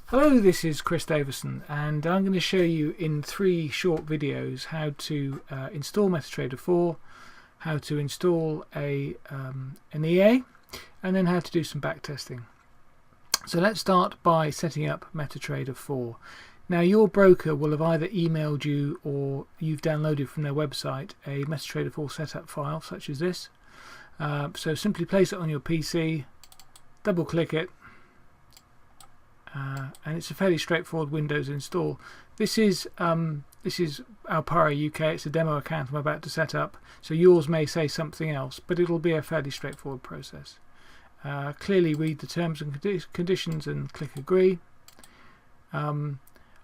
Hello, this is Chris Davison, and I'm going to show you in 3 short videos how to install MetaTrader 4, how to install an EA, and then how to do some backtesting. So let's start by setting up MetaTrader 4. Now your broker will have either emailed you or you've downloaded from their website a MetaTrader 4 setup file such as this. So simply place it on your PC, double click it, and it's a fairly straightforward Windows install. This is Alpara UK. It's a demo account I'm about to set up, so yours may say something else, but it'll be a fairly straightforward process. Clearly read the terms and conditions and click agree. You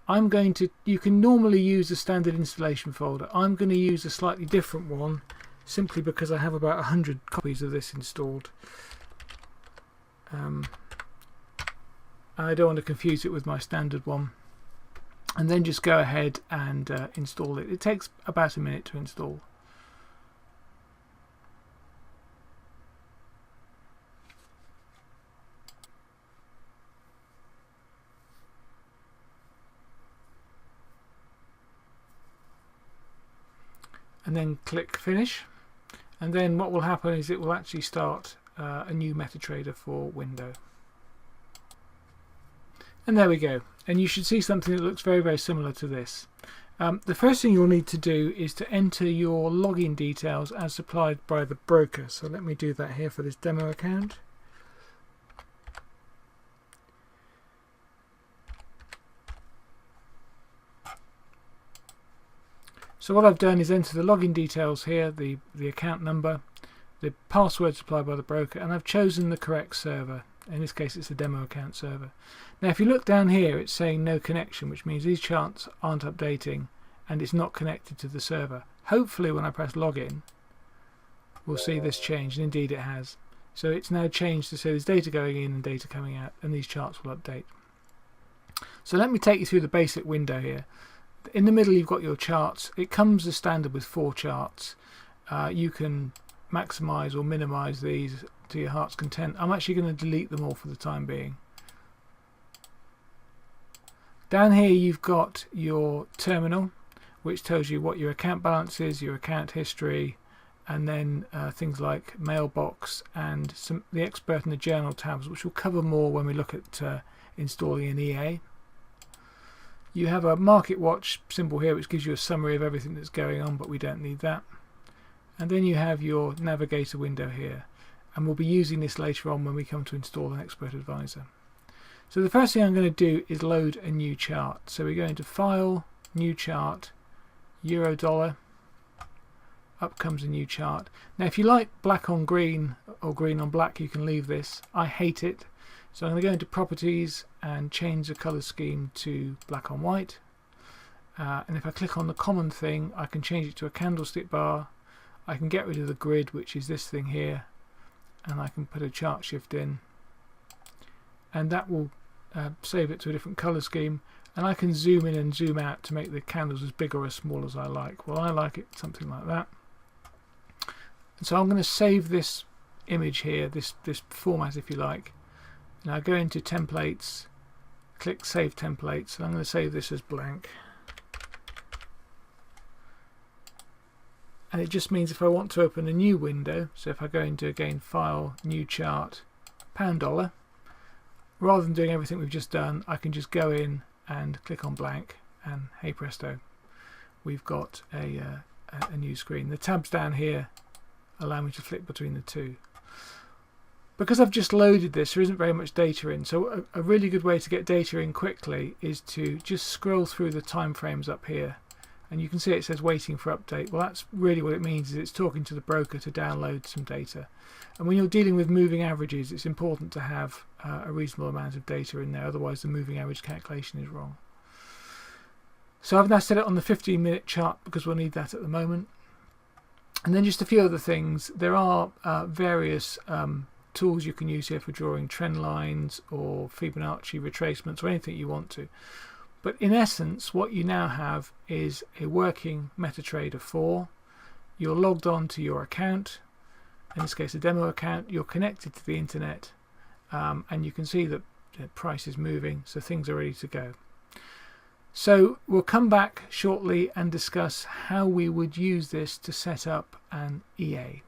can normally use the standard installation folder. I'm going to use a slightly different one simply because I have about 100 copies of this installed. I don't want to confuse it with my standard one, and then just go ahead and install it. It takes about a minute to install. And then click finish, and then what will happen is it will actually start a new MetaTrader 4 window. And there we go, and you should see something that looks very similar to this. The first thing you'll need to do is to enter your login details as supplied by the broker. So let me do that here for this demo account. So what I've done is enter the login details here, the account number, the password supplied by the broker, and I've chosen the correct server. In this case it's a demo account server. Now if you look down here, it's saying no connection, which means these charts aren't updating and it's not connected to the server. Hopefully when I press login we'll see this change, and indeed it has. So it's now changed to say there's data going in and data coming out, and these charts will update. So let me take you through the basic window here. In the middle you've got your charts. It comes as standard with 4 charts. You can maximize or minimize these to your heart's content. I'm actually going to delete them all for the time being. Down here you've got your terminal, which tells you what your account balance is, your account history, and then things like mailbox and the expert and the journal tabs, which we'll cover more when we look at installing an EA. You have a market watch symbol here which gives you a summary of everything that's going on, but we don't need that. And then you have your navigator window here, and we'll be using this later on when we come to install an expert advisor. So the first thing I'm going to do is load a new chart. So we go into File, New Chart, Euro Dollar. Up comes a new chart. Now if you like black on green or green on black, you can leave this. I hate it. So I'm going to go into Properties and change the colour scheme to black on white. And if I click on the common thing, I can change it to a candlestick bar. I can get rid of the grid, which is this thing here, and I can put a chart shift in, and that will save it to a different colour scheme, and I can zoom in and zoom out to make the candles as big or as small as I like. Well, I like it something like that. And so I'm going to save this image here, this format if you like. Now go into Templates, click Save Templates, and I'm going to save this as blank. And it just means if I want to open a new window, so if I go into again File, New Chart, $, rather than doing everything we've just done, I can just go in and click on blank, and hey presto, we've got a new screen. The tabs down here allow me to flick between the two. Because I've just loaded this, there isn't very much data in, so a really good way to get data in quickly is to just scroll through the time frames up here. And you can see it says waiting for update. Well, that's really what it means, is it's talking to the broker to download some data. And when you're dealing with moving averages, it's important to have a reasonable amount of data in there, otherwise the moving average calculation is wrong. So I've now set it on the 15-minute chart because we'll need that at the moment. And then just a few other things. There are various tools you can use here for drawing trend lines or Fibonacci retracements or anything you want to. But in essence, what you now have is a working MetaTrader 4. You're logged on to your account, in this case a demo account. You're connected to the internet, and you can see that the price is moving, so things are ready to go. So we'll come back shortly and discuss how we would use this to set up an EA.